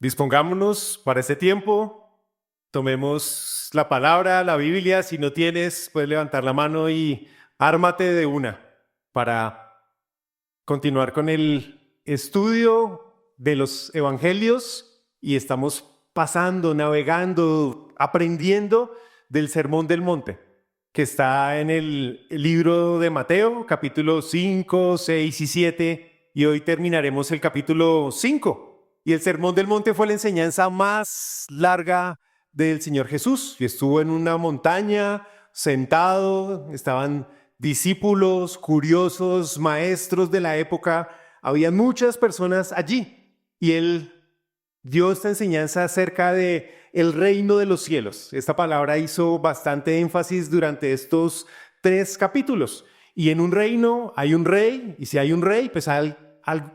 Dispongámonos para este tiempo, tomemos la palabra, la Biblia. Si no tienes, puedes levantar la mano y ármate de una para continuar con el estudio de los evangelios y estamos pasando, navegando, aprendiendo del Sermón del Monte, que está en el libro de Mateo, capítulos 5, 6 y 7, y hoy terminaremos el capítulo 5. Y el Sermón del Monte fue la enseñanza más larga del Señor Jesús. Y estuvo en una montaña, sentado, estaban discípulos, curiosos, maestros de la época. Había muchas personas allí. Y él dio esta enseñanza acerca de el reino de los cielos. Esta palabra hizo bastante énfasis durante estos 3 capítulos. Y en un reino hay un rey, y si hay un rey, pues hay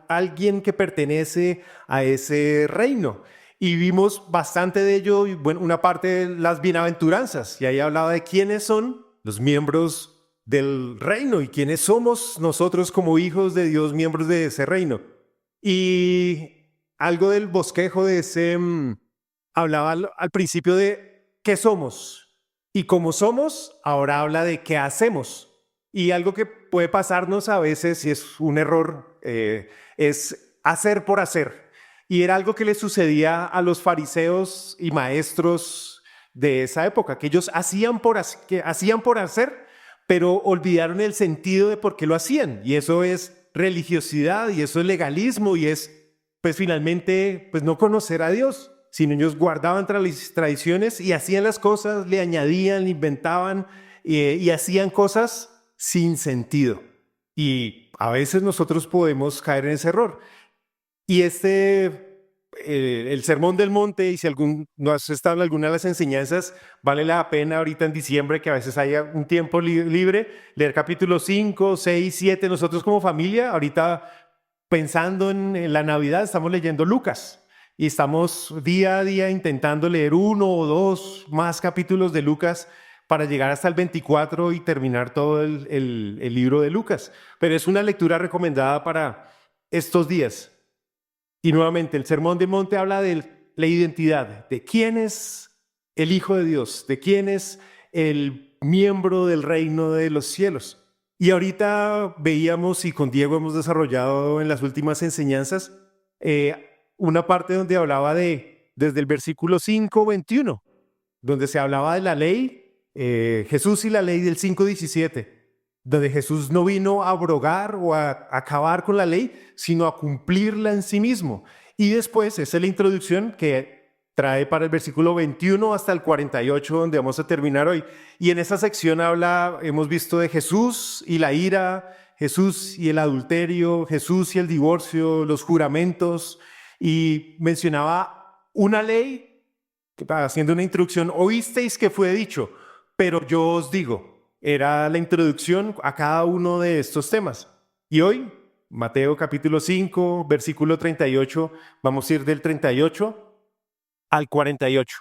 alguien que pertenece a ese reino. Y vimos bastante de ello, y bueno, una parte de las bienaventuranzas, y ahí hablaba de quiénes son los miembros del reino y quiénes somos nosotros como hijos de Dios, miembros de ese reino. Y algo del bosquejo de ese hablaba al principio de qué somos, y como somos, ahora habla de qué hacemos. Y algo que puede pasarnos a veces, y es un error, es hacer por hacer. Y era algo que le sucedía a los fariseos y maestros de esa época, que ellos hacían por hacer, pero olvidaron el sentido de por qué lo hacían. Y eso es religiosidad, y eso es legalismo, y es, pues finalmente, pues no conocer a Dios, sino ellos guardaban tradiciones y hacían las cosas, le añadían, le inventaban y hacían cosas sin sentido. Y a veces nosotros podemos caer en ese error. Y el Sermón del Monte, y si no has estado en alguna de las enseñanzas, vale la pena ahorita en diciembre, que a veces haya un tiempo libre, leer capítulos 5, 6, 7. Nosotros como familia, ahorita pensando en la Navidad, estamos leyendo Lucas. Y estamos día a día intentando leer 1 o 2 más capítulos de Lucas para llegar hasta el 24 y terminar todo el libro de Lucas. Pero es una lectura recomendada para estos días. Y nuevamente, el Sermón del Monte habla de la identidad, de quién es el Hijo de Dios, de quién es el miembro del reino de los cielos. Y ahorita veíamos, y con Diego hemos desarrollado en las últimas enseñanzas, una parte donde hablaba desde el versículo 5, 21, donde se hablaba de la ley, Jesús y la ley del 5:17, donde Jesús no vino a abrogar o a acabar con la ley, sino a cumplirla en sí mismo. Y después, esa es la introducción que trae para el versículo 21 hasta el 48, donde vamos a terminar hoy. Y en esa sección hemos visto de Jesús y la ira, Jesús y el adulterio, Jesús y el divorcio, los juramentos, y mencionaba una ley, haciendo una introducción: oísteis que fue dicho, pero yo os digo. Era la introducción a cada uno de estos temas. Y hoy, Mateo capítulo 5, versículo 38, vamos a ir del 38 al 48.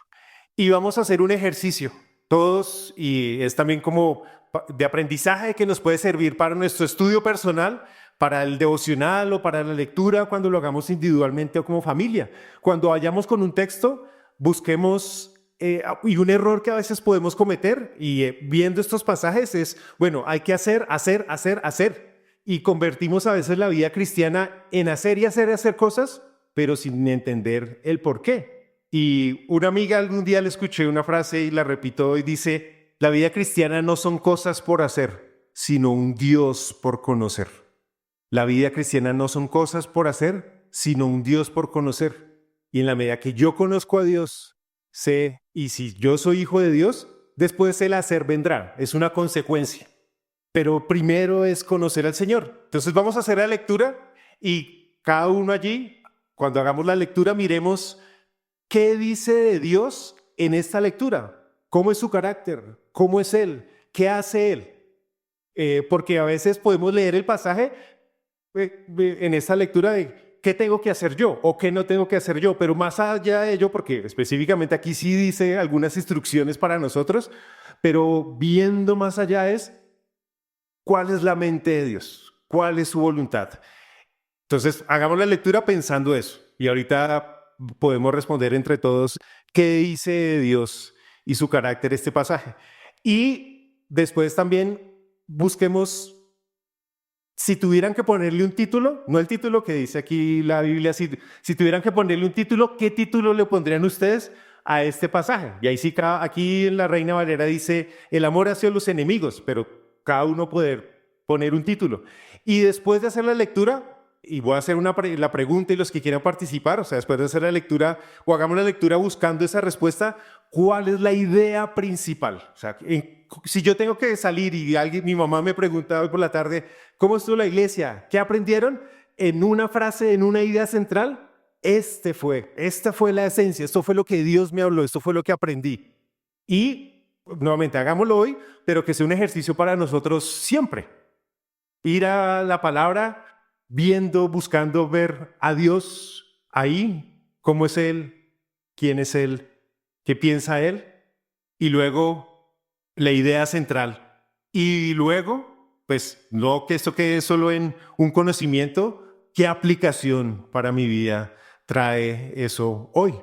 Y vamos a hacer un ejercicio, todos, y es también como de aprendizaje que nos puede servir para nuestro estudio personal, para el devocional o para la lectura, cuando lo hagamos individualmente o como familia. Cuando vayamos con un texto, busquemos, y un error que a veces podemos cometer, y viendo estos pasajes es, bueno, hay que hacer, y convertimos a veces la vida cristiana en hacer y hacer cosas, pero sin entender el por qué. Y una amiga algún día le escuché una frase y la repito y dice: la vida cristiana no son cosas por hacer, sino un Dios por conocer. La vida cristiana no son cosas por hacer, sino un Dios por conocer. Y en la medida que yo conozco a Dios, sé, y si yo soy hijo de Dios, después el hacer vendrá. Es una consecuencia. Pero primero es conocer al Señor. Entonces vamos a hacer la lectura, y cada uno allí, cuando hagamos la lectura, miremos qué dice de Dios en esta lectura. ¿Cómo es su carácter? ¿Cómo es Él? ¿Qué hace Él? Porque a veces podemos leer el pasaje en esta lectura de qué tengo que hacer yo o qué no tengo que hacer yo, pero más allá de ello, porque específicamente aquí sí dice algunas instrucciones para nosotros, pero viendo más allá es cuál es la mente de Dios, cuál es su voluntad. Entonces hagamos la lectura pensando eso, y ahorita podemos responder entre todos qué dice de Dios y su carácter este pasaje. Y después también busquemos, si tuvieran que ponerle un título, no el título que dice aquí la Biblia, si tuvieran que ponerle un título, ¿qué título le pondrían ustedes a este pasaje? Y ahí sí, aquí en la Reina Valera dice, el amor hacia los enemigos, pero cada uno poder poner un título. Y después de hacer la lectura, y voy a hacer la pregunta y los que quieran participar, o sea, después de hacer la lectura, o hagamos la lectura buscando esa respuesta, ¿cuál es la idea principal? O sea, si yo tengo que salir y mi mamá me pregunta hoy por la tarde, ¿cómo estuvo la iglesia? ¿Qué aprendieron? En una frase, en una idea central, esta fue la esencia, esto fue lo que Dios me habló, esto fue lo que aprendí. Y, nuevamente, hagámoslo hoy, pero que sea un ejercicio para nosotros siempre. Ir a la palabra, viendo, buscando ver a Dios ahí, cómo es Él, quién es Él, qué piensa Él, y luego la idea central. Y luego, pues, no que esto quede solo en un conocimiento, ¿qué aplicación para mi vida trae eso hoy?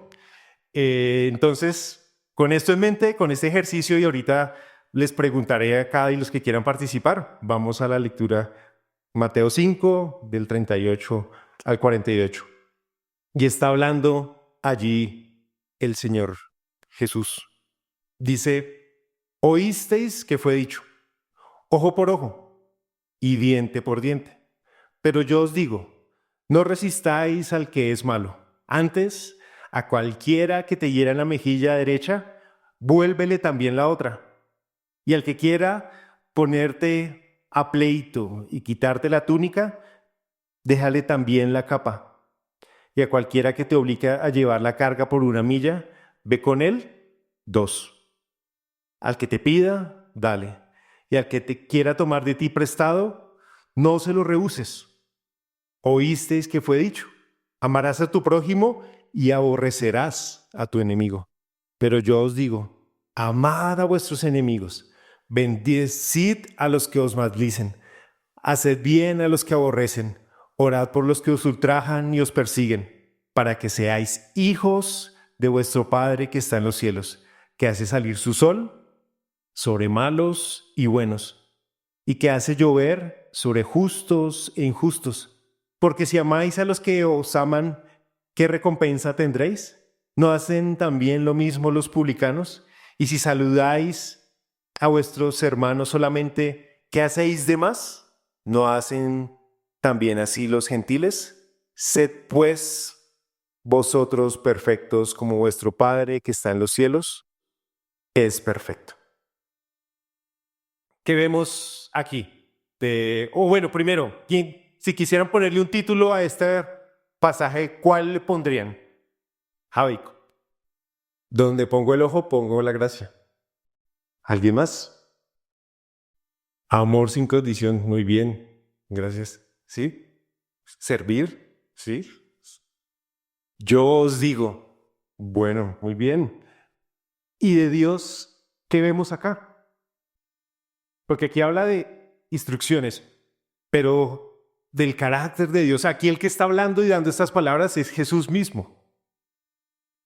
Entonces, con esto en mente, con este ejercicio, y ahorita les preguntaré a cada y los que quieran participar. Vamos a la lectura Mateo 5, del 38 al 48. Y está hablando allí el Señor Jesús. Dice, oísteis que fue dicho, ojo por ojo y diente por diente. Pero yo os digo, no resistáis al que es malo. Antes, a cualquiera que te hiera en la mejilla derecha, vuélvele también la otra. Y al que quiera ponerte a pleito y quitarte la túnica, déjale también la capa. Y a cualquiera que te obligue a llevar la carga por 1 milla, ve con él 2. Al que te pida, dale. Y al que te quiera tomar de ti prestado, no se lo rehuses. Oísteis que fue dicho, amarás a tu prójimo y aborrecerás a tu enemigo. Pero yo os digo, amad a vuestros enemigos, bendecid a los que os maldicen, haced bien a los que aborrecen, orad por los que os ultrajan y os persiguen, para que seáis hijos de vuestro Padre que está en los cielos, que hace salir su sol sobre malos y buenos, y que hace llover sobre justos e injustos. Porque si amáis a los que os aman, ¿qué recompensa tendréis? ¿No hacen también lo mismo los publicanos? Y si saludáis a vuestros hermanos solamente, ¿qué hacéis de más? ¿No hacen también así los gentiles? Sed pues vosotros perfectos como vuestro Padre que está en los cielos es perfecto. ¿Qué vemos aquí? Bueno, primero, si quisieran ponerle un título a este pasaje, ¿cuál le pondrían? Javi. Donde pongo el ojo, pongo la gracia. ¿Alguien más? Amor sin condición, muy bien, gracias. ¿Sí? Servir, ¿sí? Yo os digo, bueno, muy bien. ¿Y de Dios qué vemos acá? Porque aquí habla de instrucciones, pero del carácter de Dios. Aquí el que está hablando y dando estas palabras es Jesús mismo.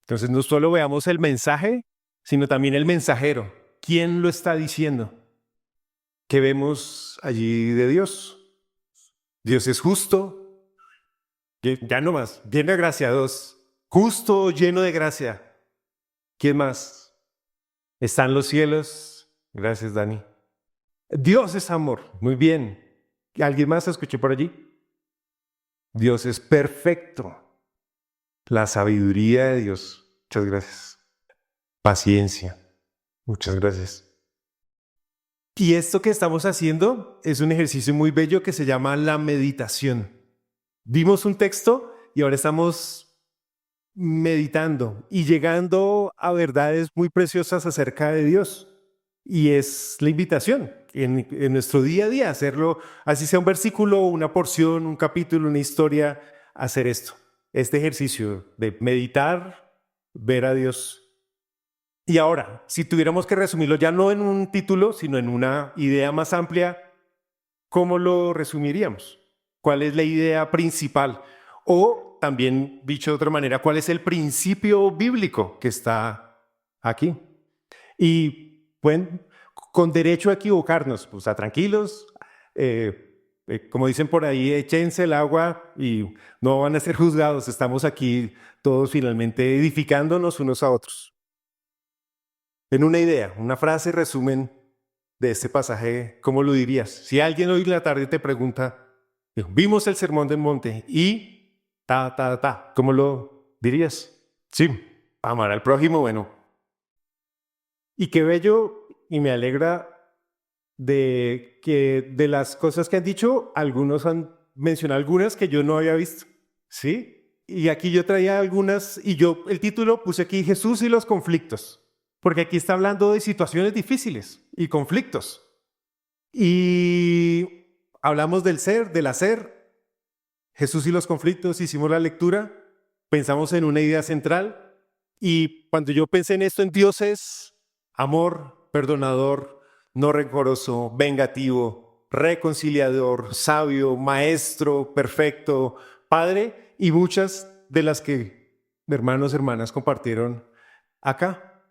Entonces no solo veamos el mensaje, sino también el mensajero. ¿Quién lo está diciendo? ¿Qué vemos allí de Dios? Dios es justo. Ya no más. Lleno de gracia. 2. Justo, lleno de gracia. ¿Quién más? Está en los cielos. Gracias, Dani. Dios es amor. Muy bien. ¿Alguien más escuché por allí? Dios es perfecto. La sabiduría de Dios. Muchas gracias. Paciencia. Muchas gracias. Y esto que estamos haciendo es un ejercicio muy bello que se llama la meditación. Vimos un texto y ahora estamos meditando y llegando a verdades muy preciosas acerca de Dios. Y es la invitación en nuestro día a día, hacerlo, así sea un versículo, una porción, un capítulo, una historia, hacer esto. Este ejercicio de meditar, ver a Dios. Y ahora, si tuviéramos que resumirlo ya no en un título, sino en una idea más amplia, ¿cómo lo resumiríamos? ¿Cuál es la idea principal? O también dicho de otra manera, ¿cuál es el principio bíblico que está aquí? Y pueden, con derecho a equivocarnos, pues a tranquilos, como dicen por ahí, échense el agua y no van a ser juzgados. Estamos aquí todos finalmente edificándonos unos a otros. En una idea, una frase resumen de este pasaje, ¿cómo lo dirías? Si alguien hoy en la tarde te pregunta, vimos el sermón del monte y ¿cómo lo dirías? Sí, amar al prójimo, bueno. Y qué bello, y me alegra de que de las cosas que han dicho, algunos han mencionado algunas que yo no había visto, ¿sí? Y aquí yo traía algunas, y yo el título puse aquí Jesús y los conflictos, porque aquí está hablando de situaciones difíciles y conflictos. Y hablamos del ser, del hacer, Jesús y los conflictos, hicimos la lectura, pensamos en una idea central, y cuando yo pensé en esto, en Dios es amor, perdonador, no rencoroso, vengativo, reconciliador, sabio, maestro, perfecto, padre, y muchas de las que hermanos, hermanas compartieron acá.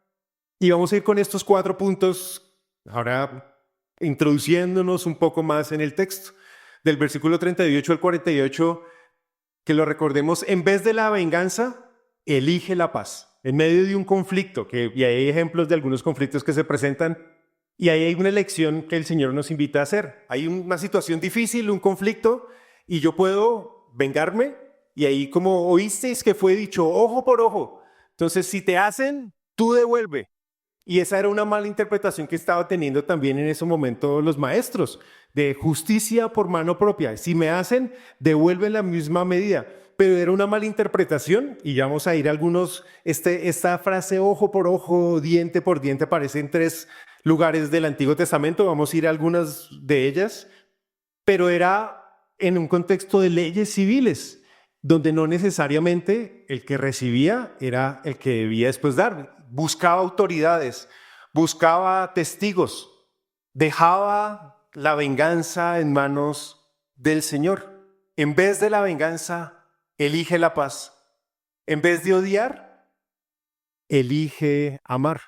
Y vamos a ir con estos 4 puntos, ahora introduciéndonos un poco más en el texto. Del versículo 38 al 48, que lo recordemos, en vez de la venganza, elige la paz. En medio de un conflicto, y hay ejemplos de algunos conflictos que se presentan, y ahí hay una elección que el Señor nos invita a hacer. Hay una situación difícil, un conflicto, y yo puedo vengarme, y ahí como oísteis que fue dicho, ojo por ojo. Entonces, si te hacen, tú devuelve. Y esa era una mala interpretación que estaba teniendo también en ese momento los maestros, de justicia por mano propia. Si me hacen, devuelven la misma medida. Pero era una mala interpretación, y ya vamos a ir a algunos, esta frase ojo por ojo, diente por diente, aparece en 3 lugares del Antiguo Testamento, vamos a ir a algunas de ellas, pero era en un contexto de leyes civiles, donde no necesariamente el que recibía era el que debía después dar. Buscaba autoridades, buscaba testigos, dejaba la venganza en manos del Señor. En vez de la venganza, elige la paz. En vez de odiar, elige amar.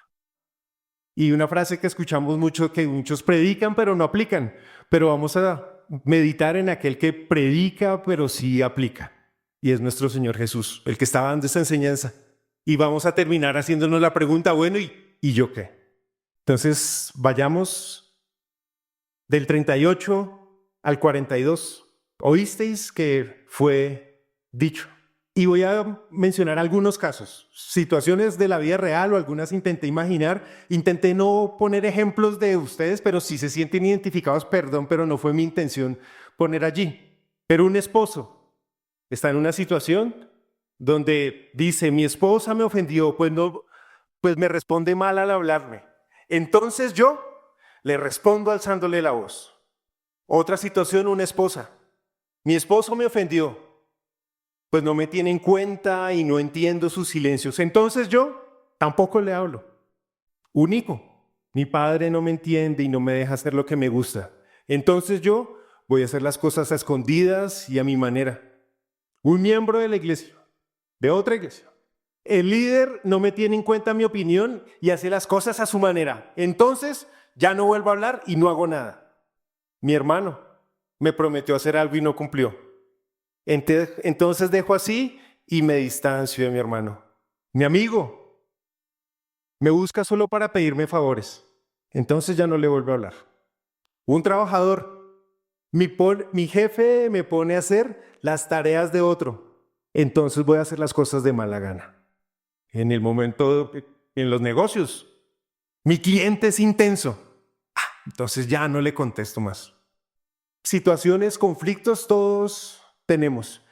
Y una frase que escuchamos mucho, que muchos predican pero no aplican, pero vamos a meditar en aquel que predica pero sí aplica. Y es nuestro Señor Jesús, el que está dando esa enseñanza. Y vamos a terminar haciéndonos la pregunta, bueno, ¿y yo qué? Entonces, vayamos del 38 al 42. Oísteis que fue dicho. Y voy a mencionar algunos casos, situaciones de la vida real o algunas intenté imaginar. Intenté no poner ejemplos de ustedes, pero si se sienten identificados, perdón, pero no fue mi intención poner allí. Pero un esposo está en una situación donde dice, mi esposa me ofendió, pues me responde mal al hablarme. Entonces yo le respondo alzándole la voz. Otra situación, una esposa. Mi esposo me ofendió, pues no me tiene en cuenta y no entiendo sus silencios. Entonces yo tampoco le hablo. Un hijo, mi padre no me entiende y no me deja hacer lo que me gusta. Entonces yo voy a hacer las cosas a escondidas y a mi manera. Un miembro de la iglesia, de otra iglesia. El líder no me tiene en cuenta mi opinión y hace las cosas a su manera. Entonces ya no vuelvo a hablar y no hago nada. Mi hermano me prometió hacer algo y no cumplió. Entonces dejo así y me distancio de mi hermano. Mi amigo me busca solo para pedirme favores. Entonces ya no le vuelvo a hablar. Un trabajador, mi jefe me pone a hacer las tareas de otro. Entonces voy a hacer las cosas de mala gana. En el momento, en los negocios, mi cliente es intenso. Entonces ya no le contesto más. Situaciones, conflictos, todos tenemos.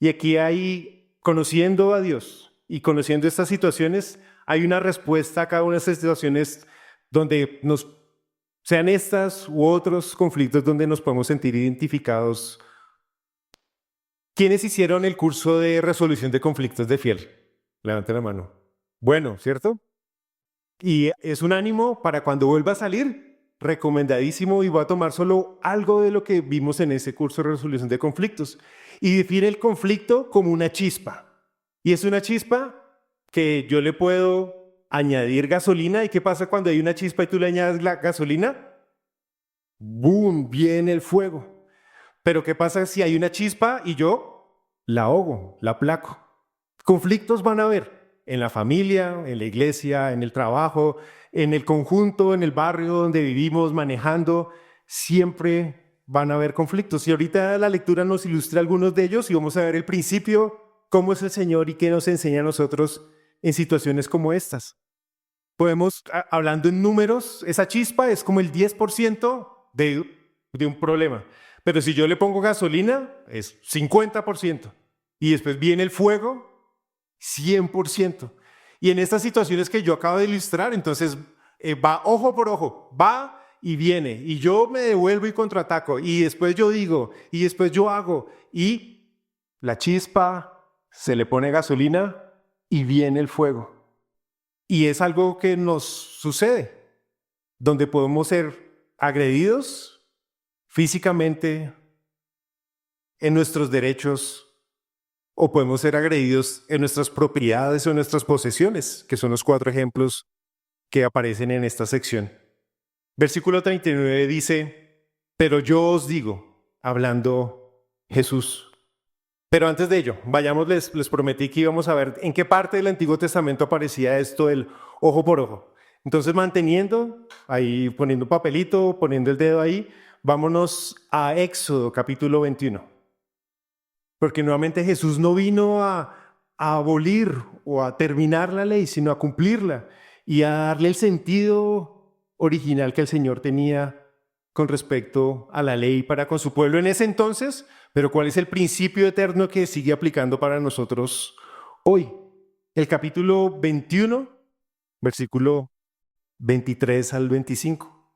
Y aquí hay, conociendo a Dios y conociendo estas situaciones, hay una respuesta a cada una de estas situaciones donde sean estas u otros conflictos donde nos podemos sentir identificados. ¿Quiénes hicieron el curso de resolución de conflictos de Fiel? Levanten la mano. Bueno, ¿cierto? Y es un ánimo para cuando vuelva a salir. Recomendadísimo, y voy a tomar solo algo de lo que vimos en ese curso de resolución de conflictos. y define el conflicto como una chispa. Y es una chispa que yo le puedo añadir gasolina. ¿Y qué pasa cuando hay una chispa y tú le añades la gasolina? ¡Boom! Viene el fuego. Pero ¿qué pasa si hay una chispa y yo la ahogo, la aplaco? Conflictos van a haber en la familia, en la iglesia, en el trabajo, en el conjunto, en el barrio donde vivimos, manejando. Siempre van a haber conflictos. Y ahorita la lectura nos ilustra algunos de ellos y vamos a ver el principio, cómo es el Señor y qué nos enseña a nosotros en situaciones como estas. Podemos, hablando en números, esa chispa es como el 10% de un problema. Pero si yo le pongo gasolina, es 50%. Y después viene el fuego, 100%. Y en estas situaciones que yo acabo de ilustrar, entonces va ojo por ojo, va y viene. Y yo me devuelvo y contraataco. Y después yo digo, y después yo hago. Y la chispa, se le pone gasolina y viene el fuego. Y es algo que nos sucede, donde podemos ser agredidos físicamente en nuestros derechos o podemos ser agredidos en nuestras propiedades o en nuestras posesiones, que son los 4 ejemplos que aparecen en esta sección. Versículo 39 dice, pero yo os digo, hablando Jesús. Pero antes de ello, vayamos, les prometí que íbamos a ver en qué parte del Antiguo Testamento aparecía esto del ojo por ojo. Entonces, manteniendo, ahí poniendo papelito, poniendo el dedo ahí, vámonos a Éxodo capítulo 21. Porque nuevamente Jesús no vino a abolir o a terminar la ley, sino a cumplirla y a darle el sentido original que el Señor tenía con respecto a la ley para con su pueblo en ese entonces, pero cuál es el principio eterno que sigue aplicando para nosotros hoy. El capítulo 21, versículo 23 al 25.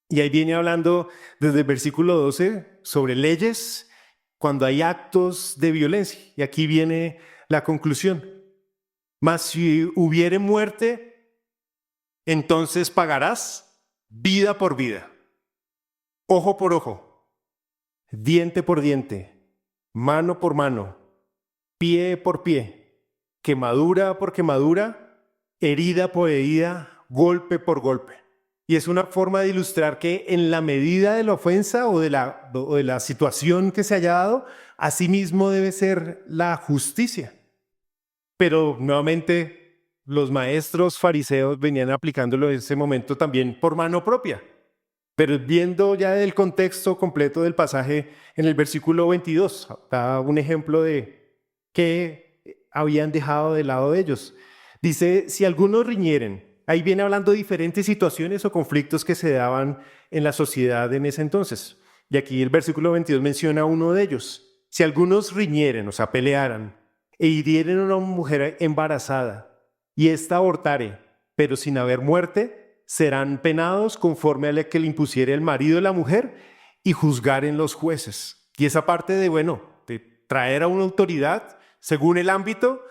Y ahí viene hablando desde el versículo 12 sobre leyes cuando hay actos de violencia. Y aquí viene la conclusión. Mas si hubiere muerte, entonces pagarás vida por vida, ojo por ojo, diente por diente, mano por mano, pie por pie, quemadura por quemadura, herida por herida, golpe por golpe. Y es una forma de ilustrar que en la medida de la ofensa o de la situación que se haya dado, asimismo debe ser la justicia. Pero nuevamente los maestros fariseos venían aplicándolo en ese momento también por mano propia. Pero viendo ya el contexto completo del pasaje en el versículo 22, da un ejemplo de qué habían dejado de lado de ellos. Dice, si algunos riñeren, ahí viene hablando de diferentes situaciones o conflictos que se daban en la sociedad en ese entonces. Y aquí el versículo 22 menciona uno de ellos. Si algunos riñeren, o sea, pelearan, e hirieren a una mujer embarazada, y ésta abortare, pero sin haber muerte, serán penados conforme a lo que le impusiere el marido de la mujer y juzgaren los jueces. Y esa parte de traer a una autoridad, según el ámbito,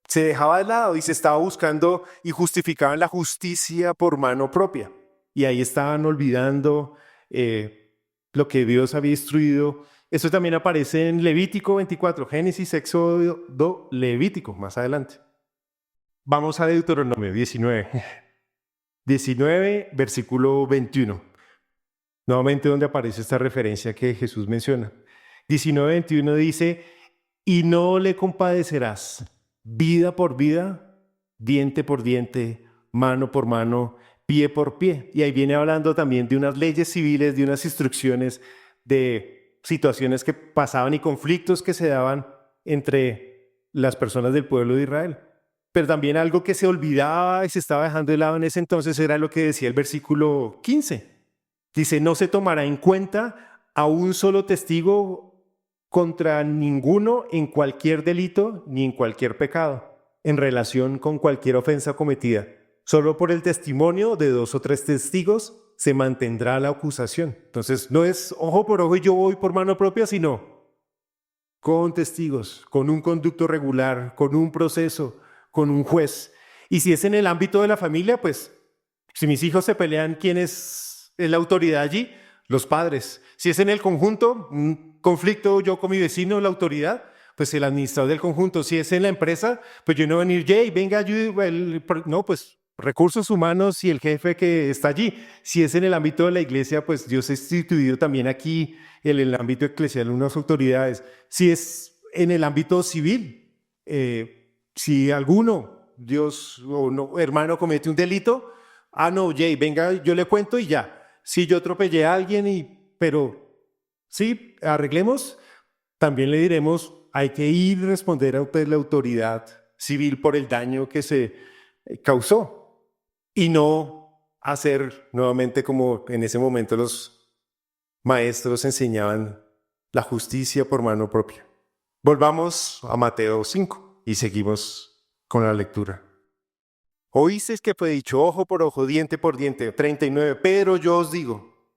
se dejaba de lado y se estaba buscando y justificaban la justicia por mano propia. Y ahí estaban olvidando lo que Dios había instruido. Eso también aparece en Levítico 24, Génesis, Éxodo, Levítico, más adelante. Vamos a Deuteronomio 19. 19, versículo 21. Nuevamente donde aparece esta referencia que Jesús menciona. 19, 21 dice, y no le compadecerás vida por vida, diente por diente, mano por mano, pie por pie. Y ahí viene hablando también de unas leyes civiles, de unas instrucciones, de situaciones que pasaban y conflictos que se daban entre las personas del pueblo de Israel. Pero también algo que se olvidaba y se estaba dejando de lado en ese entonces era lo que decía el versículo 15. Dice, no se tomará en cuenta a un solo testigo contra ninguno en cualquier delito ni en cualquier pecado, en relación con cualquier ofensa cometida. Solo por el testimonio de 2 o 3 testigos se mantendrá la acusación. Entonces, no es ojo por ojo y yo voy por mano propia, sino con testigos, con un conducto regular, con un proceso, con un juez. Y si es en el ámbito de la familia, pues, si mis hijos se pelean, ¿quién es la autoridad allí? los padres. Si es en el conjunto, un conflicto yo con mi vecino, la autoridad, pues el administrador del conjunto. Si es en la empresa, pues yo no voy a venir, Jay, venga, no, pues recursos humanos y el jefe que está allí. Si es en el ámbito de la iglesia, pues Dios ha instituido también aquí en el ámbito eclesial unas autoridades. Si es en el ámbito civil, si alguno, Dios o no, hermano, comete un delito, no, Jay, venga, yo le cuento y ya. Si yo atropellé a alguien, pero sí, arreglemos, también le diremos, hay que ir a responder a la autoridad civil por el daño que se causó y no hacer nuevamente como en ese momento los maestros enseñaban la justicia por mano propia. Volvamos a Mateo 5 y seguimos con la lectura. Oísteis que fue dicho ojo por ojo, diente por diente, 39, pero yo os digo,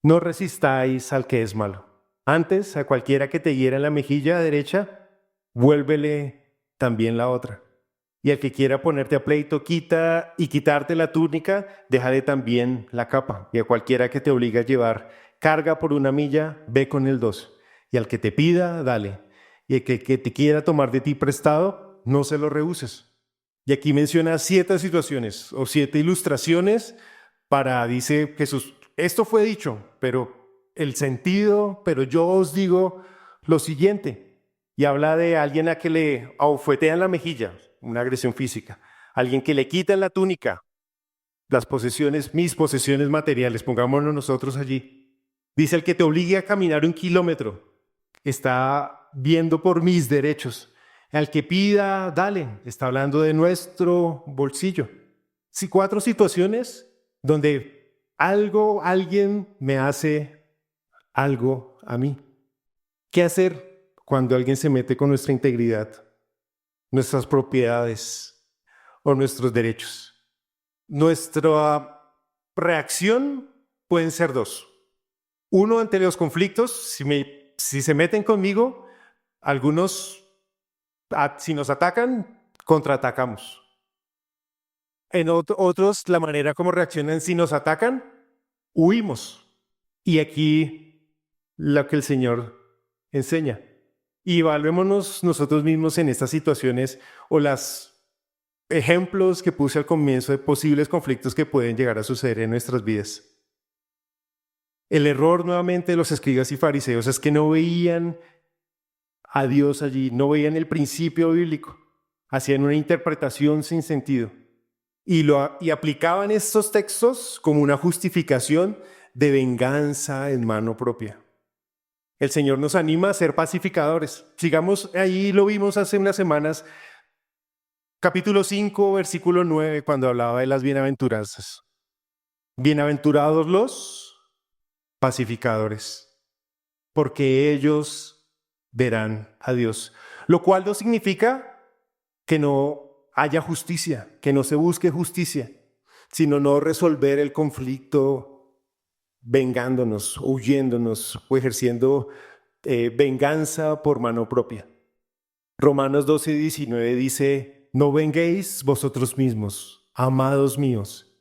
no resistáis al que es malo. Antes, a cualquiera que te hiera en la mejilla derecha, vuélvele también la otra. Y al que quiera ponerte a pleito, quita y quitarte la túnica, déjale también la capa. Y a cualquiera que te obligue a llevar carga por 1 milla, ve con el 2. Y al que te pida, dale. Y el que te quiera tomar de ti prestado, no se lo rehuses. Y aquí menciona 7 situaciones o 7 ilustraciones para, dice Jesús, esto fue dicho, pero el sentido, pero yo os digo lo siguiente. Y habla de alguien a que le abofetean la mejilla, una agresión física. Alguien que le quitan la túnica, las posesiones, mis posesiones materiales, pongámonos nosotros allí. Dice el que te obligue a caminar 1 kilómetro, está viendo por mis derechos. Al que pida, dale, está hablando de nuestro bolsillo. Sí, 4 situaciones donde alguien me hace algo a mí. ¿Qué hacer cuando alguien se mete con nuestra integridad, nuestras propiedades o nuestros derechos? Nuestra reacción pueden ser 2. Uno, ante los conflictos, si se meten conmigo, algunos, si nos atacan, contraatacamos. En otros, la manera como reaccionan si nos atacan, huimos. Y aquí lo que el Señor enseña. Y evaluémonos nosotros mismos en estas situaciones o los ejemplos que puse al comienzo de posibles conflictos que pueden llegar a suceder en nuestras vidas. El error nuevamente de los escribas y fariseos es que no veían a Dios allí, no veían el principio bíblico, hacían una interpretación sin sentido y aplicaban estos textos como una justificación de venganza en mano propia. El Señor nos anima a ser pacificadores. Sigamos, ahí lo vimos hace unas semanas, capítulo 5, versículo 9, cuando hablaba de las bienaventuranzas. Bienaventurados los pacificadores, porque ellos verán a Dios. Lo cual no significa que no haya justicia, que no se busque justicia, sino no resolver el conflicto vengándonos, huyéndonos o ejerciendo venganza por mano propia. Romanos 12:19 dice, no venguéis vosotros mismos, amados míos,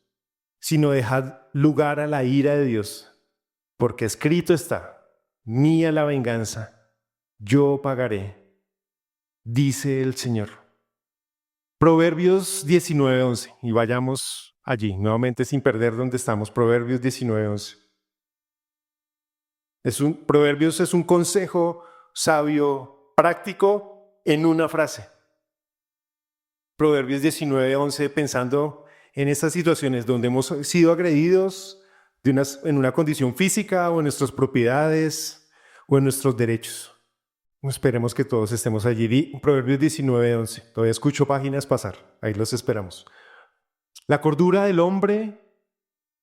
sino dejad lugar a la ira de Dios, porque escrito está, mía la venganza, yo pagaré, dice el Señor. Proverbios 19:11, y vayamos allí, nuevamente sin perder donde estamos, Proverbios 19:11. Proverbios es un consejo sabio, práctico, en una frase. Proverbios 19:11, pensando en estas situaciones donde hemos sido agredidos en una condición física o en nuestras propiedades o en nuestros derechos. Esperemos que todos estemos allí. Proverbios 19:11. Todavía escucho páginas pasar. Ahí los esperamos. La cordura del hombre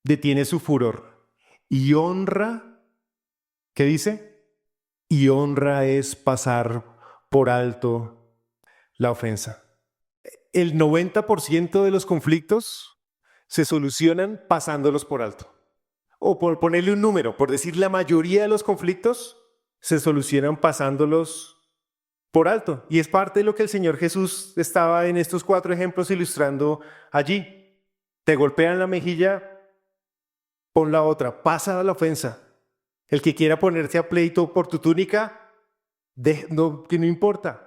detiene su furor y honra, ¿qué dice? Y honra es pasar por alto la ofensa. El 90% de los conflictos se solucionan pasándolos por alto. O por ponerle un número, por decir la mayoría de los conflictos se solucionan pasándolos por alto. Y es parte de lo que el Señor Jesús estaba en estos 4 ejemplos ilustrando allí. Te golpean la mejilla, pon la otra, pasa la ofensa. El que quiera ponerse a pleito por tu túnica, que no importa.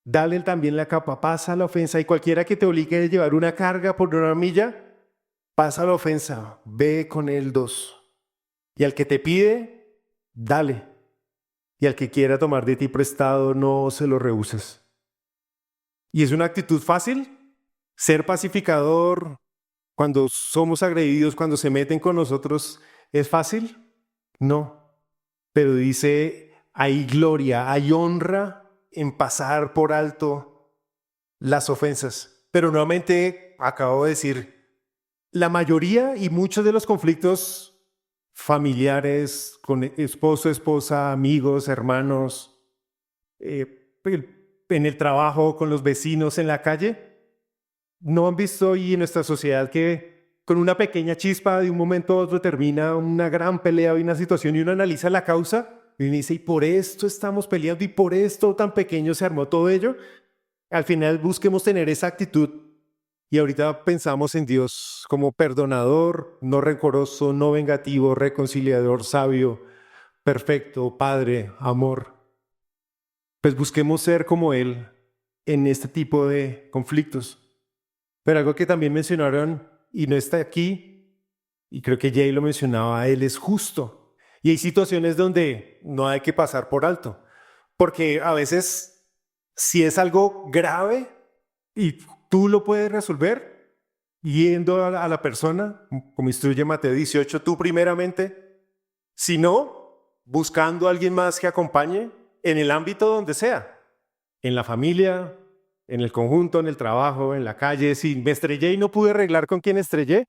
Dale también la capa, pasa la ofensa. Y cualquiera que te obligue a llevar una carga por una milla, pasa la ofensa, ve con él 2. Y al que te pide, dale. Y al que quiera tomar de ti prestado, no se lo rehuses. ¿Y es una actitud fácil? Ser pacificador cuando somos agredidos, cuando se meten con nosotros, ¿es fácil? No. Pero dice, hay gloria, hay honra en pasar por alto las ofensas. Pero nuevamente acabo de decir, la mayoría y muchos de los conflictos familiares con esposo, esposa, amigos, hermanos, en el trabajo, con los vecinos, en la calle, ¿no han visto hoy en nuestra sociedad que con una pequeña chispa de un momento a otro termina una gran pelea o una situación y uno analiza la causa y uno dice, y por esto estamos peleando y por esto tan pequeño se armó todo ello? Al final busquemos tener esa actitud y ahorita pensamos en Dios como perdonador, no rencoroso, no vengativo, reconciliador, sabio, perfecto, Padre, amor. Pues busquemos ser como Él en este tipo de conflictos. Pero algo que también mencionaron y no está aquí, y creo que Jay lo mencionaba, Él es justo. Y hay situaciones donde no hay que pasar por alto, porque a veces si es algo grave y tú lo puedes resolver yendo a la persona, como instruye Mateo 18, tú primeramente, si no, buscando a alguien más que acompañe en el ámbito donde sea, en la familia, en el conjunto, en el trabajo, en la calle. Si me estrellé y no pude arreglar con quien estrellé,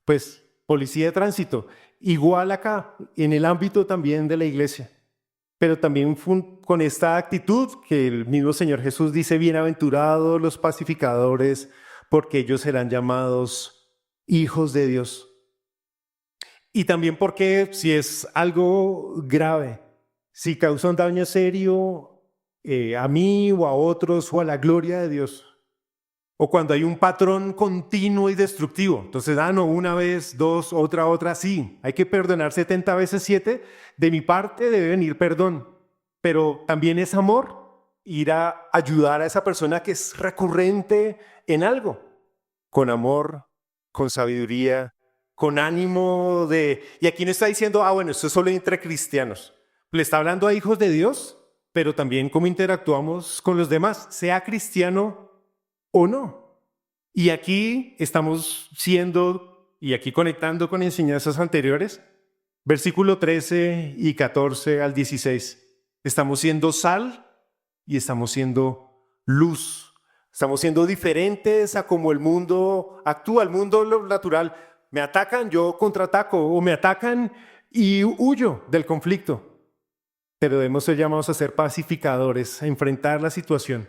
pues policía de tránsito. Igual acá, en el ámbito también de la iglesia. Pero también con esta actitud que el mismo Señor Jesús dice, bienaventurados los pacificadores, porque ellos serán llamados hijos de Dios. Y también porque si es algo grave, si causa un daño serio a mí o a otros o a la gloria de Dios, o cuando hay un patrón continuo y destructivo, entonces, no, una vez, dos, otra, sí, hay que perdonar 70 veces 7, de mi parte debe venir perdón, pero también es amor ir a ayudar a esa persona que es recurrente en algo, con amor, con sabiduría, con ánimo de... Y aquí no está diciendo, bueno, esto es solo entre cristianos. Le está hablando a hijos de Dios, pero también cómo interactuamos con los demás, sea cristiano o no. Y aquí estamos siendo, y aquí conectando con enseñanzas anteriores, versículo 13 y 14 al 16. Estamos siendo sal y estamos siendo luz. Estamos siendo diferentes a como el mundo actúa, el mundo natural. Me atacan, yo contraataco, o me atacan y huyo del conflicto. Pero debemos ser llamados a ser pacificadores, a enfrentar la situación.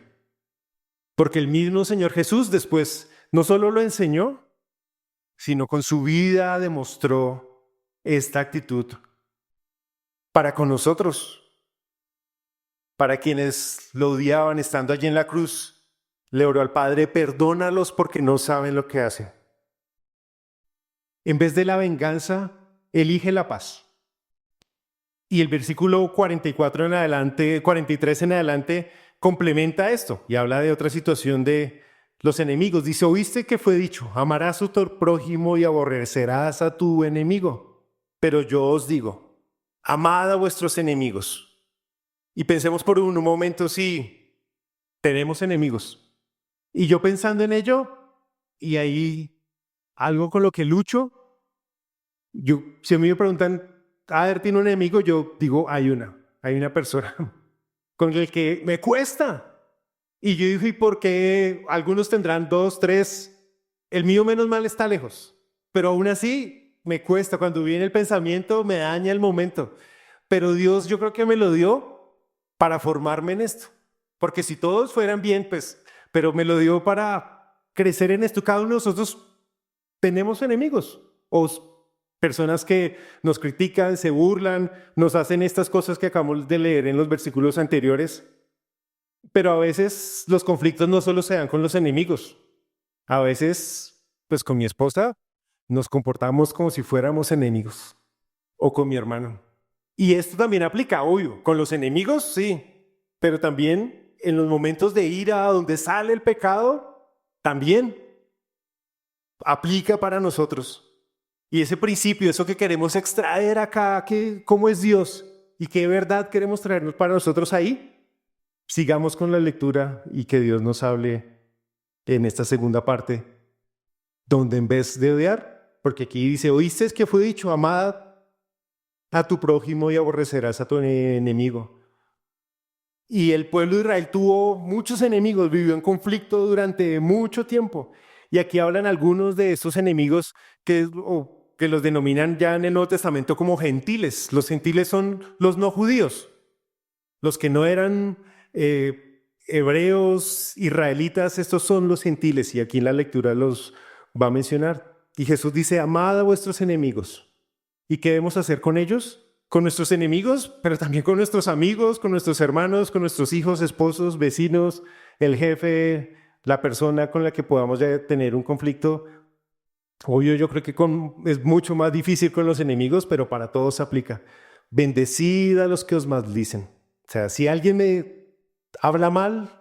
Porque el mismo Señor Jesús después no solo lo enseñó, sino con su vida demostró esta actitud para con nosotros. Para quienes lo odiaban estando allí en la cruz, le oró al Padre, perdónalos porque no saben lo que hacen. En vez de la venganza, elige la paz. Y el versículo 44 en adelante, 43 en adelante, complementa esto y habla de otra situación de los enemigos. Dice, oíste que fue dicho, amarás a tu prójimo y aborrecerás a tu enemigo. Pero yo os digo, amad a vuestros enemigos. Y pensemos por un momento si tenemos enemigos. Y yo pensando en ello, y ahí algo con lo que lucho, si a mí me preguntan, ¿tiene un enemigo? Yo digo, hay una persona con el que me cuesta. Y yo digo, ¿y por qué algunos tendrán 2, 3? El mío menos mal está lejos, pero aún así me cuesta. Cuando viene el pensamiento me daña el momento. Pero Dios yo creo que me lo dio para formarme en esto. Porque si todos fueran bien, pues, pero me lo dio para crecer en esto. Cada uno de nosotros tenemos enemigos o personas que nos critican, se burlan, nos hacen estas cosas que acabamos de leer en los versículos anteriores. Pero a veces los conflictos no solo se dan con los enemigos. A veces, pues con mi esposa, nos comportamos como si fuéramos enemigos. O con mi hermano. Y esto también aplica, obvio, con los enemigos, sí, pero también en los momentos de ira donde sale el pecado, también aplica para nosotros. Y ese principio, eso que queremos extraer acá, que cómo es Dios y qué verdad queremos traernos para nosotros ahí, sigamos con la lectura y que Dios nos hable en esta segunda parte, donde en vez de odiar, porque aquí dice, oíste que fue dicho, amad a tu prójimo y aborrecerás a tu enemigo. Y el pueblo de Israel tuvo muchos enemigos, vivió en conflicto durante mucho tiempo. Y aquí hablan algunos de estos enemigos que los denominan ya en el Nuevo Testamento como gentiles. Los gentiles son los no judíos, los que no eran hebreos, israelitas, estos son los gentiles. Y aquí en la lectura los va a mencionar. Y Jesús dice, amad a vuestros enemigos. ¿Y qué debemos hacer con ellos? Con nuestros enemigos, pero también con nuestros amigos, con nuestros hermanos, con nuestros hijos, esposos, vecinos, el jefe, la persona con la que podamos ya tener un conflicto. Obvio, yo creo que es mucho más difícil con los enemigos, pero para todos se aplica. Bendecid a los que os maldicen. O sea, si alguien me habla mal,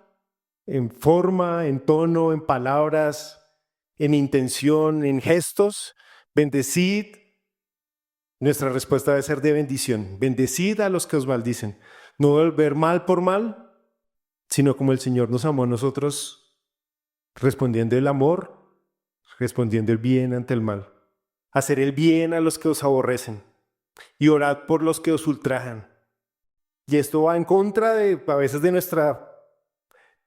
en forma, en tono, en palabras, en intención, en gestos, bendecid. Nuestra respuesta debe ser de bendición. Bendecid a los que os maldicen. No volver mal por mal, sino como el Señor nos amó a nosotros, respondiendo el amor, respondiendo el bien ante el mal. Hacer el bien a los que os aborrecen y orad por los que os ultrajan. Y esto va en contra a veces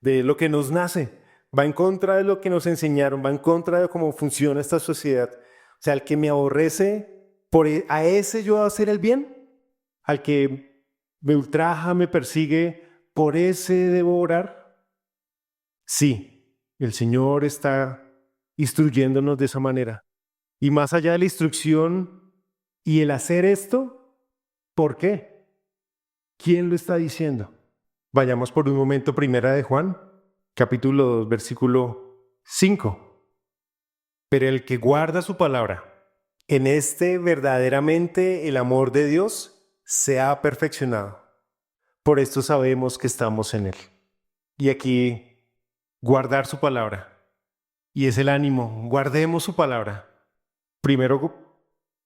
de lo que nos nace, va en contra de lo que nos enseñaron, va en contra de cómo funciona esta sociedad. O sea, el que me aborrece, a ese yo voy a hacer el bien, al que me ultraja, me persigue, por ese debo orar. Sí, el Señor está instruyéndonos de esa manera. Y más allá de la instrucción y el hacer esto, ¿por qué? ¿Quién lo está diciendo? Vayamos por un momento primera de Juan, capítulo 2, versículo 5. Pero el que guarda su palabra, en este verdaderamente el amor de Dios se ha perfeccionado. Por esto sabemos que estamos en Él. Y aquí, guardar su palabra. Y es el ánimo, guardemos su palabra. Primero,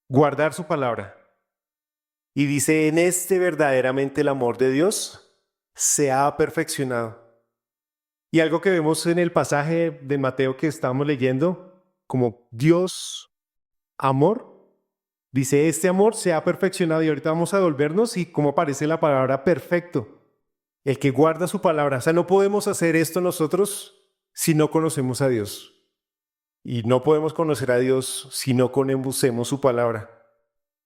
guardar su palabra. Y dice, en este verdaderamente el amor de Dios se ha perfeccionado. Y algo que vemos en el pasaje de Mateo que estamos leyendo, como Dios, amor, dice, este amor se ha perfeccionado y ahorita vamos a volvernos y cómo aparece la palabra perfecto. El que guarda su palabra. O sea, no podemos hacer esto nosotros si no conocemos a Dios. Y no podemos conocer a Dios si no conocemos su palabra.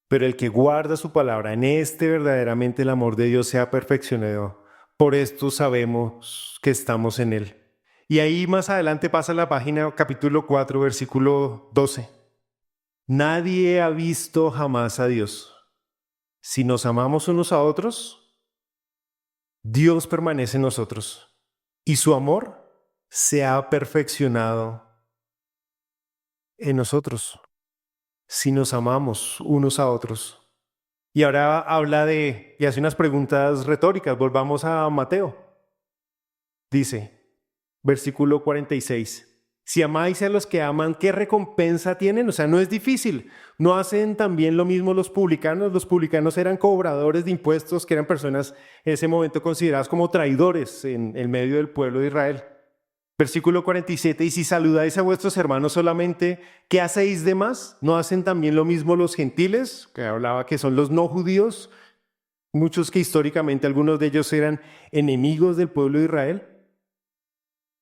Pero el que guarda su palabra, en este verdaderamente el amor de Dios se ha perfeccionado. Por esto sabemos que estamos en Él. Y ahí más adelante pasa la página capítulo 4, versículo 12. Nadie ha visto jamás a Dios. Si nos amamos unos a otros, Dios permanece en nosotros y su amor se ha perfeccionado en nosotros, si nos amamos unos a otros. Y ahora habla y hace unas preguntas retóricas. Volvamos a Mateo. Dice, versículo 46. Si amáis a los que aman, ¿qué recompensa tienen? O sea, no es difícil. ¿No hacen también lo mismo los publicanos? Los publicanos eran cobradores de impuestos, que eran personas en ese momento consideradas como traidores en el medio del pueblo de Israel. Versículo 47, y si saludáis a vuestros hermanos solamente, ¿qué hacéis de más? ¿No hacen también lo mismo los gentiles? Que hablaba que son los no judíos, muchos que históricamente algunos de ellos eran enemigos del pueblo de Israel.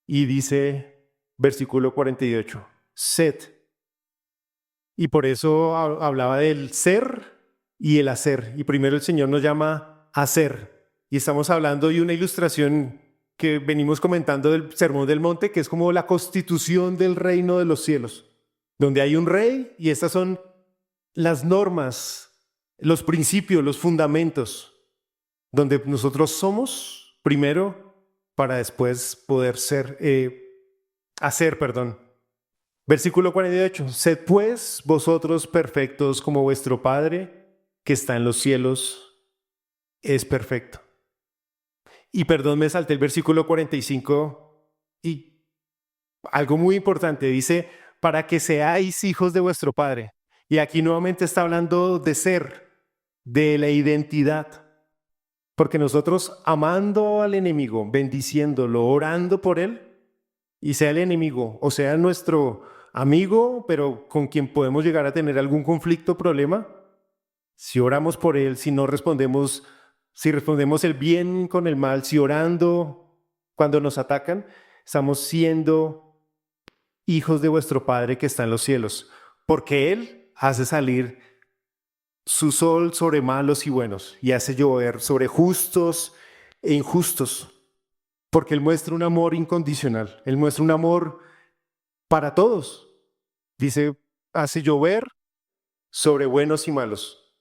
Y dice, versículo 48, sed. Y por eso hablaba del ser y el hacer. Y primero el Señor nos llama a hacer. Y estamos hablando de una ilustración que venimos comentando del Sermón del Monte, que es como la constitución del reino de los cielos, donde hay un rey y estas son las normas, los principios, los fundamentos, donde nosotros somos primero para después poder hacer. Versículo 48, sed pues vosotros perfectos como vuestro Padre que está en los cielos es perfecto. Y perdón, me salté el versículo 45 y algo muy importante, dice, para que seáis hijos de vuestro Padre. Y aquí nuevamente está hablando de ser, de la identidad. Porque nosotros amando al enemigo, bendiciéndolo, orando por él, y sea el enemigo o sea nuestro amigo, pero con quien podemos llegar a tener algún conflicto o problema, si oramos por él, si no respondemos, si respondemos el bien con el mal, si orando cuando nos atacan, estamos siendo hijos de vuestro Padre que está en los cielos, porque Él hace salir su sol sobre malos y buenos y hace llover sobre justos e injustos, porque Él muestra un amor incondicional, Él muestra un amor para todos. Dice, hace llover sobre buenos y malos,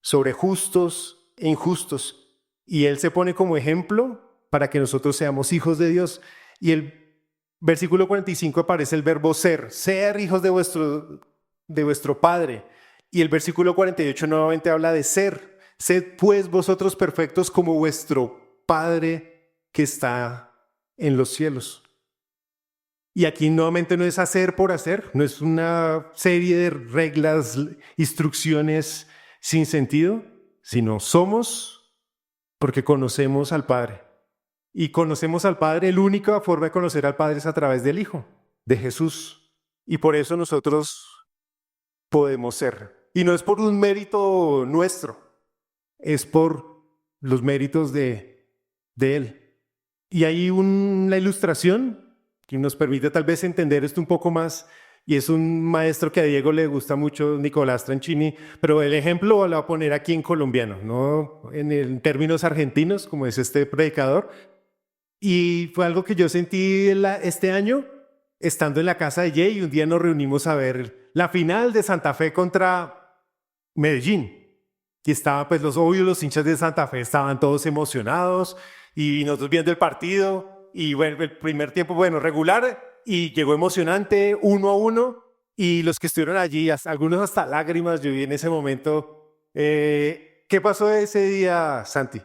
sobre justos e injustos. Y Él se pone como ejemplo para que nosotros seamos hijos de Dios. Y el versículo 45 aparece el verbo ser hijos de vuestro Padre. Y el versículo 48 nuevamente habla de ser. Sed pues vosotros perfectos como vuestro Padre que está en los cielos. Y aquí nuevamente no es hacer por hacer, no es una serie de reglas, instrucciones sin sentido, sino somos porque conocemos al Padre. Y conocemos al Padre, la única forma de conocer al Padre es a través del Hijo, de Jesús. Y por eso nosotros podemos ser. Y no es por un mérito nuestro, es por los méritos de Él. Y hay una ilustración que nos permite tal vez entender esto un poco más, y es un maestro que a Diego le gusta mucho, Nicolás Tranchini, pero el ejemplo lo voy a poner aquí en colombiano, no en términos argentinos, como es este predicador. Y fue algo que yo sentí este año, estando en la casa de Jay, y un día nos reunimos a ver la final de Santa Fe contra Medellín. Y estaba, pues, los hinchas de Santa Fe estaban todos emocionados, y nosotros viendo el partido, y bueno, el primer tiempo, bueno, regular, y llegó emocionante, 1-1, y los que estuvieron allí, algunos hasta lágrimas, yo vi en ese momento. ¿Qué pasó ese día, Santi?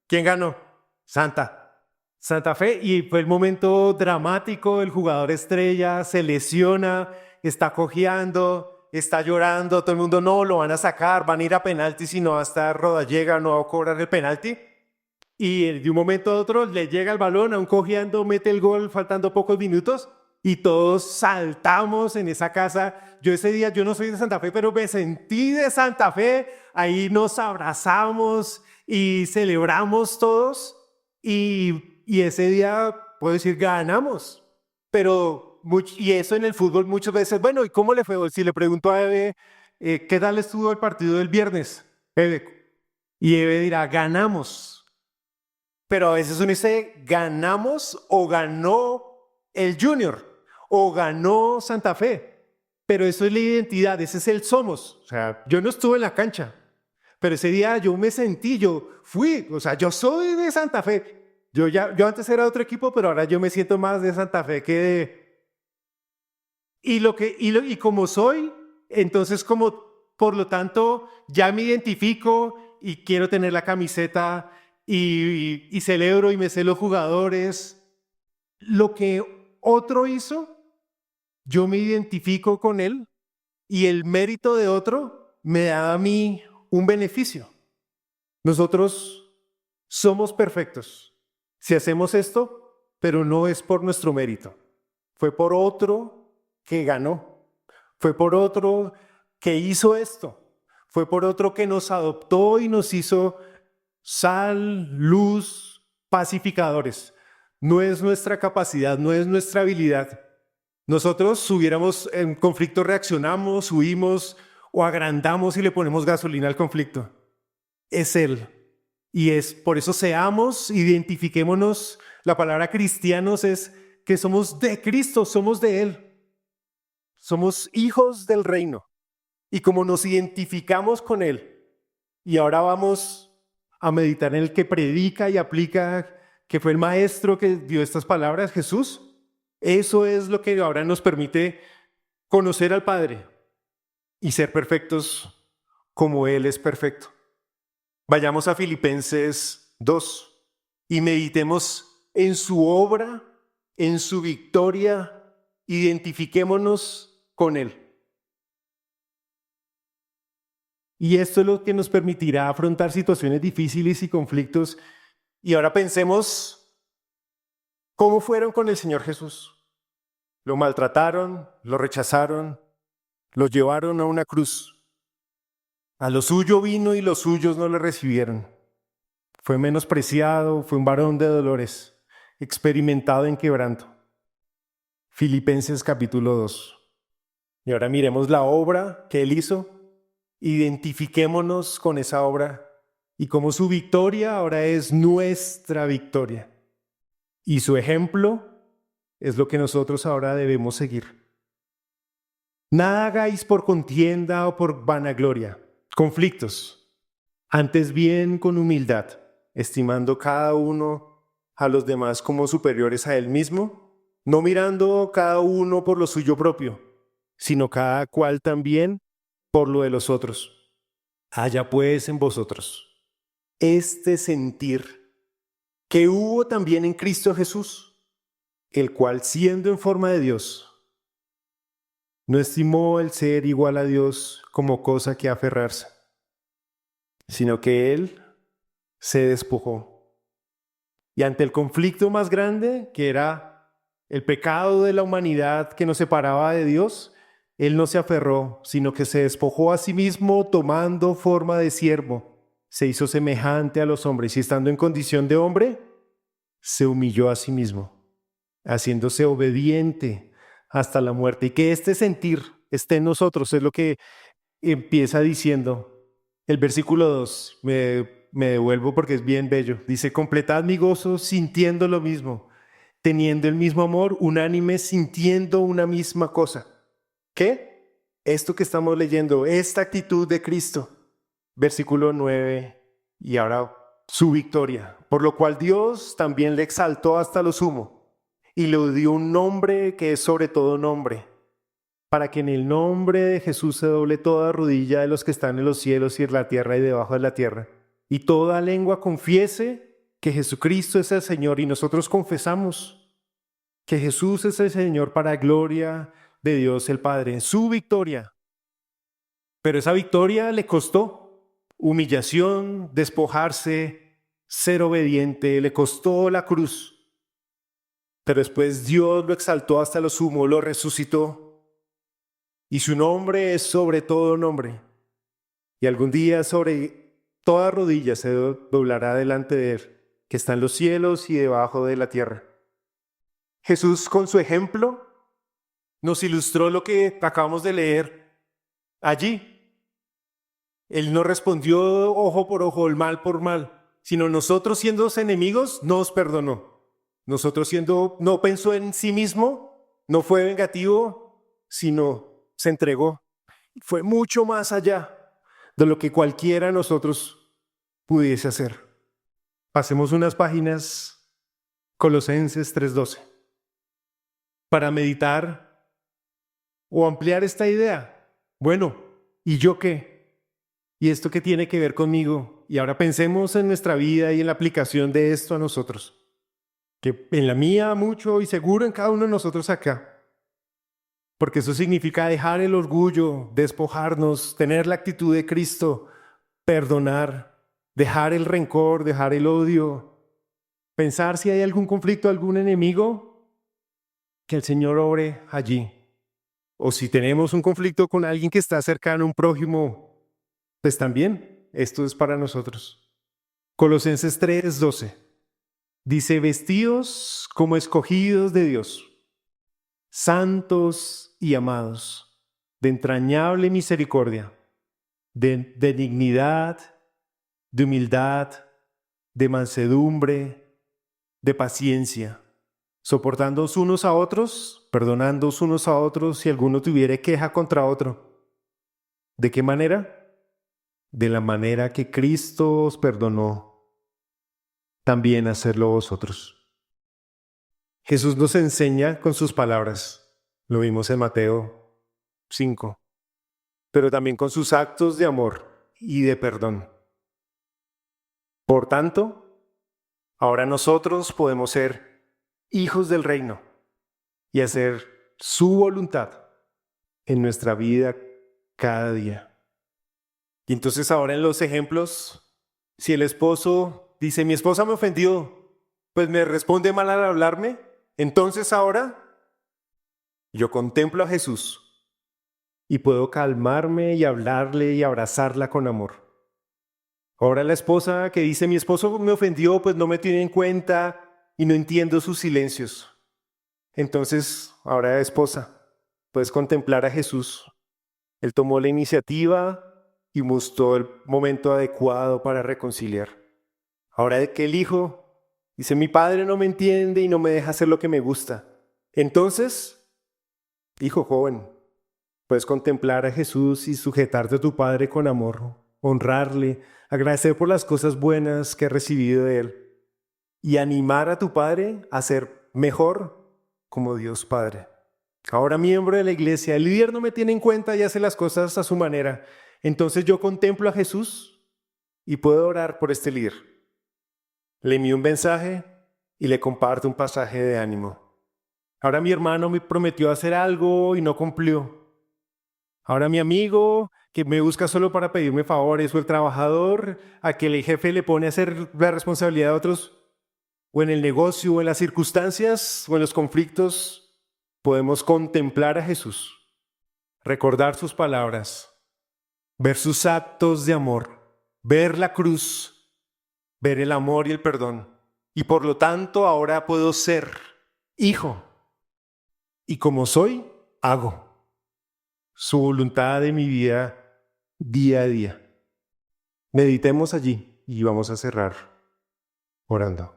¿Quién ganó? Santa Fe, y fue el momento dramático, el jugador estrella se lesiona, está cojeando, está llorando, todo el mundo no, lo van a sacar, van a ir a penaltis y no va a estar Rodallega, no va a cobrar el penalti. Y de un momento a otro le llega el balón, aún cojeando, mete el gol faltando pocos minutos y todos saltamos en esa casa. Yo ese día, yo no soy de Santa Fe, pero me sentí de Santa Fe, ahí nos abrazamos y celebramos todos. Y ese día, puedo decir, ganamos. Pero, y eso en el fútbol muchas veces, bueno, ¿y cómo le fue? Si le pregunto a Eve, ¿qué tal estuvo el partido del viernes? Eve, y Eve dirá, ganamos. Pero a veces uno dice, ganamos o ganó el Junior o ganó Santa Fe. Pero eso es la identidad, ese es el somos. O sea, yo no estuve en la cancha, pero ese día yo me sentí, yo fui, o sea, yo soy de Santa Fe. Yo antes era de otro equipo, pero ahora yo me siento más de Santa Fe que de... Y como soy, entonces como, por lo tanto, ya me identifico y quiero tener la camiseta y celebro y me sé los jugadores. Lo que otro hizo, yo me identifico con él y el mérito de otro me da a mí un beneficio. Nosotros somos perfectos si hacemos esto, pero no es por nuestro mérito. Fue por otro que ganó. Fue por otro que hizo esto. Fue por otro que nos adoptó y nos hizo sal, luz, pacificadores. No es nuestra capacidad, no es nuestra habilidad. Nosotros hubiéramos en conflicto, reaccionamos, huimos o agrandamos y le ponemos gasolina al conflicto. Es Él. Y es por eso seamos, identifiquémonos. La palabra cristianos es que somos de Cristo, somos de Él. Somos hijos del reino. Y como nos identificamos con Él, y ahora vamos a meditar en el que predica y aplica, que fue el maestro que dio estas palabras, Jesús, eso es lo que ahora nos permite conocer al Padre y ser perfectos como Él es perfecto. Vayamos a Filipenses 2 y meditemos en su obra, en su victoria, identifiquémonos con Él. Y esto es lo que nos permitirá afrontar situaciones difíciles y conflictos. Y ahora pensemos cómo fueron con el Señor Jesús. Lo maltrataron, lo rechazaron, lo llevaron a una cruz. A lo suyo vino y los suyos no le recibieron. Fue menospreciado, fue un varón de dolores, experimentado en quebranto. Filipenses capítulo 2. Y ahora miremos la obra que Él hizo. Identifiquémonos con esa obra y como su victoria ahora es nuestra victoria. Y su ejemplo es lo que nosotros ahora debemos seguir. Nada hagáis por contienda o por vanagloria, conflictos, antes bien con humildad, estimando cada uno a los demás como superiores a él mismo, no mirando cada uno por lo suyo propio, sino cada cual también por lo de los otros. Haya pues en vosotros este sentir que hubo también en Cristo Jesús, el cual siendo en forma de Dios, no estimó el ser igual a Dios como cosa que aferrarse, sino que Él se despojó. Y ante el conflicto más grande, que era el pecado de la humanidad que nos separaba de Dios, Él no se aferró, sino que se despojó a sí mismo tomando forma de siervo. Se hizo semejante a los hombres y estando en condición de hombre, se humilló a sí mismo, haciéndose obediente hasta la muerte. Y que este sentir esté en nosotros es lo que empieza diciendo el versículo 2. Me devuelvo porque es bien bello. Dice, completad mi gozo sintiendo lo mismo, teniendo el mismo amor, unánime, sintiendo una misma cosa. ¿Qué? Esto que estamos leyendo, esta actitud de Cristo. Versículo 9, y ahora su victoria, por lo cual Dios también le exaltó hasta lo sumo y le dio un nombre que es sobre todo nombre, para que en el nombre de Jesús se doble toda rodilla de los que están en los cielos y en la tierra y debajo de la tierra, y toda lengua confiese que Jesucristo es el Señor, y nosotros confesamos que Jesús es el Señor para gloria de Dios el Padre, su victoria. Pero esa victoria le costó humillación, despojarse, ser obediente, le costó la cruz. Pero después Dios lo exaltó hasta lo sumo, lo resucitó. Y su nombre es sobre todo nombre. Y algún día sobre toda rodilla se doblará delante de Él, que está en los cielos y debajo de la tierra. Jesús, con su ejemplo, nos ilustró lo que acabamos de leer allí. Él no respondió ojo por ojo, el mal por mal, sino nosotros siendo enemigos, nos perdonó. Nosotros no pensó en sí mismo, no fue vengativo, sino se entregó. Fue mucho más allá de lo que cualquiera de nosotros pudiese hacer. Pasemos unas páginas, Colosenses 3:12, para meditar o ampliar esta idea. Bueno, ¿y yo qué? ¿Y esto qué tiene que ver conmigo? Y ahora pensemos en nuestra vida y en la aplicación de esto a nosotros. Que en la mía mucho y seguro en cada uno de nosotros acá. Porque eso significa dejar el orgullo, despojarnos, tener la actitud de Cristo, perdonar, dejar el rencor, dejar el odio, pensar si hay algún conflicto, algún enemigo, que el Señor obre allí. O si tenemos un conflicto con alguien que está cercano, un prójimo, pues también esto es para nosotros. Colosenses 3:12 dice, vestidos como escogidos de Dios, santos y amados, de entrañable misericordia, de dignidad, de humildad, de mansedumbre, de paciencia, soportándoos unos a otros, perdonándoos unos a otros si alguno tuviere queja contra otro. ¿De qué manera? De la manera que Cristo os perdonó, también hacerlo vosotros. Jesús nos enseña con sus palabras, lo vimos en Mateo 5, pero también con sus actos de amor y de perdón. Por tanto, ahora nosotros podemos ser hijos del reino y hacer su voluntad en nuestra vida cada día. Y entonces ahora en los ejemplos, si el esposo dice, mi esposa me ofendió, pues me responde mal al hablarme, entonces ahora yo contemplo a Jesús y puedo calmarme y hablarle y abrazarla con amor. Ahora la esposa que dice, mi esposo me ofendió, pues no me tiene en cuenta y no entiendo sus silencios. Entonces, ahora esposa, puedes contemplar a Jesús. Él tomó la iniciativa y mostró el momento adecuado para reconciliar. Ahora que el hijo dice, mi padre no me entiende y no me deja hacer lo que me gusta. Entonces, hijo joven, puedes contemplar a Jesús y sujetarte a tu padre con amor, honrarle, agradecer por las cosas buenas que has recibido de él y animar a tu padre a ser mejor como Dios Padre. Ahora miembro de la iglesia, el líder no me tiene en cuenta y hace las cosas a su manera. Entonces yo contemplo a Jesús y puedo orar por este líder. Le envío un mensaje y le comparto un pasaje de ánimo. Ahora mi hermano me prometió hacer algo y no cumplió. Ahora mi amigo que me busca solo para pedirme favores, o el trabajador a que el jefe le pone a hacer la responsabilidad de otros, o en el negocio, o en las circunstancias, o en los conflictos, podemos contemplar a Jesús, recordar sus palabras, ver sus actos de amor, ver la cruz, ver el amor y el perdón. Y por lo tanto ahora puedo ser hijo. Y como soy, hago su voluntad de mi vida día a día. Meditemos allí y vamos a cerrar orando.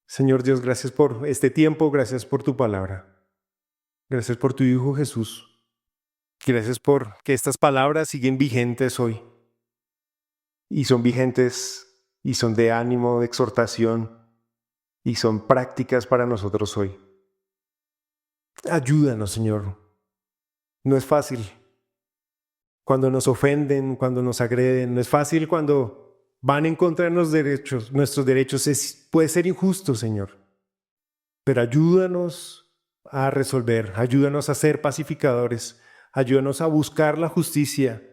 Señor Dios, gracias por este tiempo, gracias por tu palabra. Gracias por tu Hijo Jesús. Gracias por que estas palabras siguen vigentes hoy. Y son vigentes y son de ánimo, de exhortación y son prácticas para nosotros hoy. Ayúdanos, Señor. No es fácil cuando nos ofenden, cuando nos agreden. No es fácil cuando van en contra de nuestros derechos. Puede ser injusto, Señor. Pero ayúdanos a resolver, ayúdanos a ser pacificadores, ayúdanos a buscar la justicia,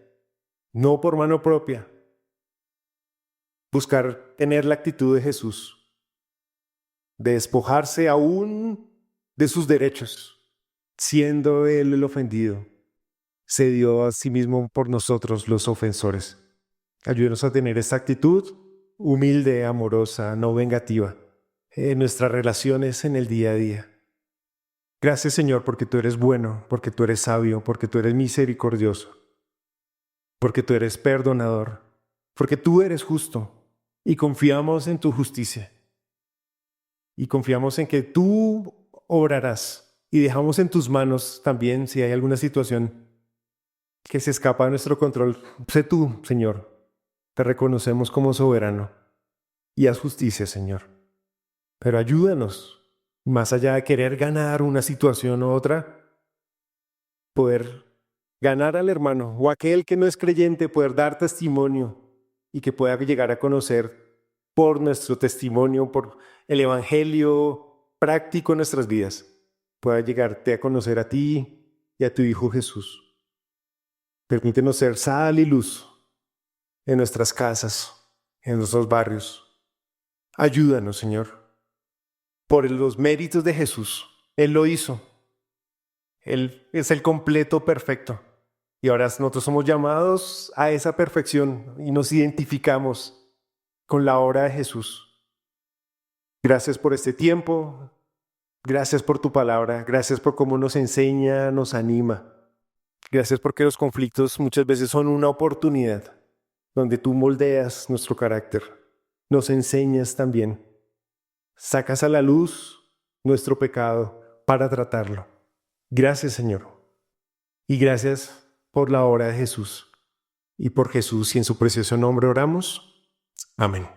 no por mano propia. Buscar tener la actitud de Jesús, de despojarse aún de sus derechos, siendo Él el ofendido. Se dio a sí mismo por nosotros los ofensores. Ayúdanos a tener esta actitud humilde, amorosa, no vengativa, en nuestras relaciones en el día a día. Gracias, Señor, porque tú eres bueno, porque tú eres sabio, porque tú eres misericordioso, porque tú eres perdonador, porque tú eres justo y confiamos en tu justicia. Y confiamos en que tú obrarás y dejamos en tus manos también si hay alguna situación que se escapa de nuestro control. Sé tú, Señor. Te reconocemos como soberano y haz justicia, Señor. Pero ayúdanos, más allá de querer ganar una situación u otra, poder ganar al hermano o aquel que no es creyente, poder dar testimonio y que pueda llegar a conocer por nuestro testimonio, por el evangelio práctico en nuestras vidas, pueda llegarte a conocer a ti y a tu Hijo Jesús. Permítenos ser sal y luz en nuestras casas, en nuestros barrios. Ayúdanos, Señor. Por los méritos de Jesús, Él lo hizo. Él es el completo perfecto. Y ahora nosotros somos llamados a esa perfección y nos identificamos con la obra de Jesús. Gracias por este tiempo. Gracias por tu palabra. Gracias por cómo nos enseña, nos anima. Gracias porque los conflictos muchas veces son una oportunidad donde tú moldeas nuestro carácter. Nos enseñas también. Sacas a la luz nuestro pecado para tratarlo. Gracias, Señor. Y gracias por la obra de Jesús. Y por Jesús y en su precioso nombre oramos. Amén.